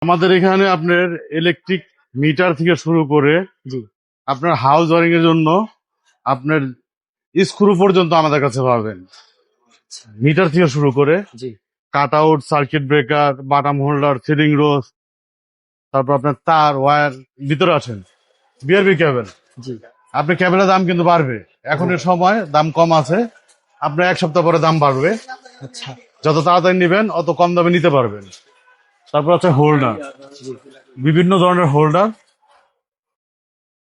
আমাদের এখানে আপনার ইলেকট্রিক মিটার থেকে শুরু করে জি আপনার হাউস ওয়ারিং এর জন্য আপনার স্ক্রু পর্যন্ত আমাদের কাছে পাবেন। মিটার থেকে শুরু করে জি cut out, circuit breaker, batten holder, ceiling rose, তারপর আপনার তার ওয়্যার ভিতরে আছেন বিআরবি কেবল। জি আপনার কেবলের দাম কিন্তু বাড়বে, এখন এর সময় দাম কম আছে, আপনার এক সপ্তাহ পরে দাম বাড়বে। আচ্ছা যত তাড়াতাড়ি নেবেন অত কম দামে নিতে পারবেন। তারপর আছে হোল্ডার, বিভিন্ন ধরনের হোল্ডার,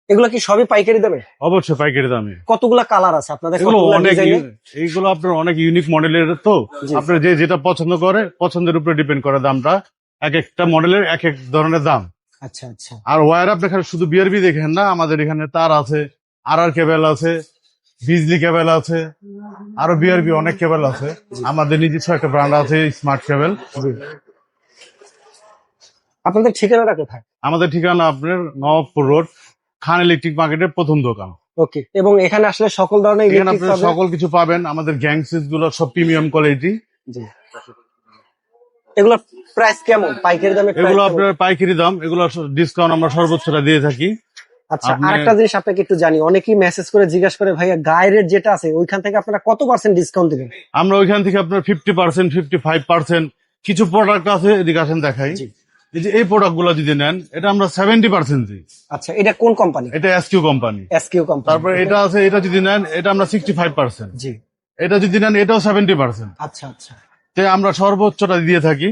এগুলো কি সবই পাইকারি দামে? অবশ্যই পাইকারি দামে। কতগুলা কালার আছে আপনাদের? এগুলো কতগুলা অনেক ডিজাইনে? এইগুলো আপনার অনেক ইউনিক মডেলের, তো জি। আপনার যে যেটা পছন্দ করে পছন্দের উপরে ডিপেন্ড করে দামটা। এক একটা মডেলের এক এক ধরনের দাম। আচ্ছা আচ্ছা আর ওয়্যার আপনি এখানে শুধু বিআরবি দেখেন না, আমাদের এখানে তার আছে, আর কেবল আছে, বিজলি কেবল আছে, আরো বিআরবি অনেক কেবল আছে। আমাদের নিজস্ব একটা ব্র্যান্ড আছে স্মার্ট কেবল। জি। আপনাদের ঠিকানাটা কোথায়? আমাদের ঠিকানা আপনার নবাবপুর রোড, খান ইলেকট্রিক মার্কেটের প্রথম দোকান। ওকে, এবং এখানে আসলে সকল ধরনের এখানে ইলেকট্রিক আপনার সকল কিছু পাবেন। আমাদের গ্যাং সুইচ গুলো সব প্রিমিয়াম কোয়ালিটি। জি। এগুলোর প্রাইস কেমন পাইকারি দামে? এগুলো আপনার পাইকারি দাম, এগুলো ডিসকাউন্ট আমরা সর্বোচ্চটা দিয়ে থাকি। আচ্ছা, আরেকটা জিনিস আপনাকে একটু জানি, অনেকেই মেসেজ করে জিজ্ঞাসা করে ভাইয়া গায়ের রেট যেটা আছে ওইখান থেকে আপনারা কত পার্সেন্ট ডিসকাউন্ট দিবেন? আমরা ওইখান থেকে আপনার 50%, 55%, কিছু প্রোডাক্ট আছে, এদিকে আসেন দেখাই। জি। এই যে এই প্রোডাক্ট গুলো যদি নেন, এটা আমরা 70% দিই। আচ্ছা, এটা কোন কোম্পানি? এটা এসকিউ কোম্পানি। SQ company. তারপর এটা আছে, এটা যদি নেন এটা আমরা 65%। জি। এটা যদি নেন এটাও 70%। আচ্ছা আচ্ছা তো আমরা সর্বোচ্চটা দিয়ে থাকি।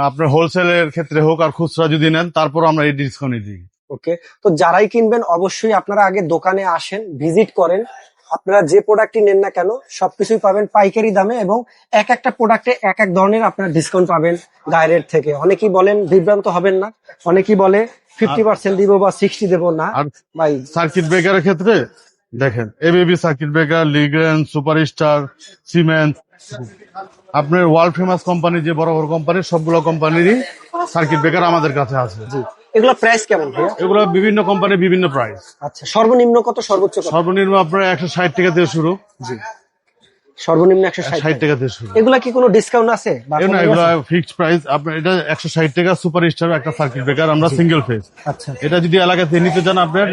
আপনার হোলসেলের ক্ষেত্রে হোক আর খুচরা যদি নেন তারপর আমরা এই ডিসকাউন্ট দিই। ওকে, তো যারাই কিনবেন অবশ্যই আপনারা আগে দোকানে আসেন, ভিজিট করেন। আপনারা যে প্রোডাক্টই নেন না কেন সবকিছুই পাবেন পাইকারি দামে, এবং এক একটা প্রোডাক্টে এক এক ধরনের আপনারা ডিসকাউন্ট পাবেন গায়ের রেট থেকে। অনেকেই বলেন, বিভ্রান্ত হবেন না, অনেকেই বলে 50% দিব বা 60 দেবো না। আর ভাই সার্কিট ব্রেকারের ক্ষেত্রে দেখেন, ABB circuit breaker, Legrand, Superstar, Siemens, আপনার ওয়ার্ল্ড ফেমাস কোম্পানি, যে বড় বড় কোম্পানি সবগুলো কোম্পানিরই সার্কিট ব্রেকার আমাদের কাছে আছে। জি, এগুলো প্রাইস কেমন ভাইয়া? এগুলো বিভিন্ন কোম্পানির বিভিন্ন প্রাইস। আচ্ছা, সর্বনিম্ন কত, সর্বোচ্চ কত? সর্বনিম্ন আপনার 160 টাকা থেকে শুরু। জি, সর্বনিম্ন 160 টাকা থেকে শুরু। এগুলা কি কোনো ডিসকাউন্ট আছে? এগুলো ফিক্সড প্রাইস। আপনার এটা 160 টাকা। সুপারস্টার একটা সার্কিট ব্রেকার আমরা সিঙ্গেল ফেজ। আচ্ছা, এটা যদি এলাকাতে নিতে চান আপনার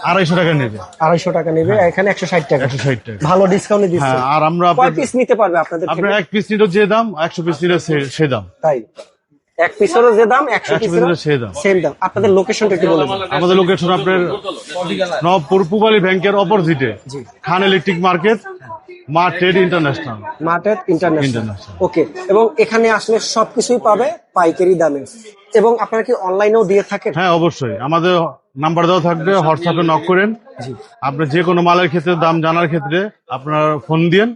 250 টাকা নেবে। 250 টাকা নেবে, এখানে 160 টাকা। 160 টাকা ভালো ডিসকাউন্টে দিচ্ছে। হ্যাঁ, আর আমরা কয় পিস নিতে পারবে আপনাদের থেকে? আপনার এক পিস নিলেও যে দাম, 100 পিস নিলেও সে দাম। তাই এক পিসেরও যে দাম, 100 পিসেরও সে দাম। সেম দাম। আপনাদের লোকেশনটা একটু বলে দিন। আমাদের লোকেশন আপনার নবপুর পূবালী ব্যাংকের অপোজিটে, জি। Khan electric market, Ma trade international. Market international. International. Okay, এবং এখানে আসলে সবকিছুই পাবে পাইকারি দামে। এবং আপনারা কি অনলাইনেও দিয়ে থাকেন? হ্যাঁ, অবশ্যই। আমাদের নাম্বার দেওয়া থাকবে, হোয়াটসঅ্যাপে নক করেন। আপনি যে কোনো মালের ক্ষেত্রে দাম জানার ক্ষেত্রে আপনার ফোন দিয়েন,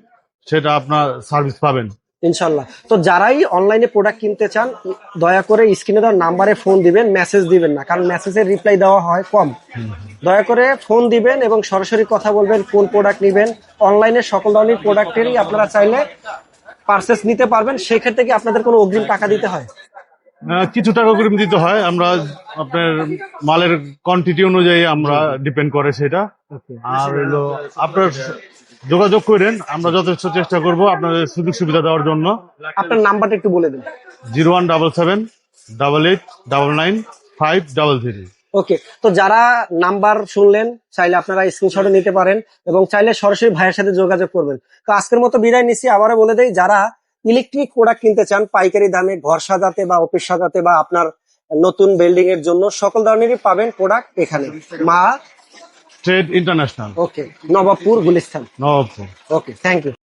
সেটা আপনার সার্ভিস পাবেন ইনশাল্লাহ। তো যারাই অনলাইনে প্রোডাক্ট কিনতে চান দয়া করে স্ক্রিনে দেওয়া নাম্বারে ফোন দিবেন, মেসেজ দিবেন না, কারণ মেসেজের রিপ্লাই দেওয়া হয় কম। দয়া করে ফোন দিবেন এবং সরাসরি কথা বলবেন কোন প্রোডাক্ট নেবেন। অনলাইনে সকল ধরনের প্রোডাক্টেরই আপনারা চাইলে পারচেস নিতে পারবেন। সেক্ষেত্রে কি আপনাদের কোনো অগ্রিম টাকা দিতে হয়? কিছু টাকা অগ্রিম দিতে হয়। আমরা আপনার মালের কোয়ান্টিটি অনুযায়ী আমরা ডিপেন্ড করে সেটা। আর হলো আপনার যোগাযোগ করেন, আমরা যথেষ্ট চেষ্টা করব আপনাদের সুযোগ সুবিধা দেওয়ার জন্য। আপনার নাম্বারটা একটু বলে দিন। 0177889533। ওকে, তো যারা নাম্বার শুনলেন চাইলে আপনারা স্ক্রিনশটে নিতে পারেন এবং চাইলে সরাসরি ভাইয়ের সাথে যোগাযোগ করবেন। তো আজকের মতো বিদায় নিচ্ছি। আবারও বলে দেই, যারা ইলেকট্রিক প্রোডাক্ট কিনতে চান পাইকারি দামে, ঘর সাজাতে বা অফিস সাজাতে বা আপনার নতুন বিল্ডিং এর জন্য, সকল ধরনেরই পাবেন প্রোডাক্ট এখানে, Ma trade international. Okay, Nawabpur, Gulistan. Nawabpur. Okay, thank you.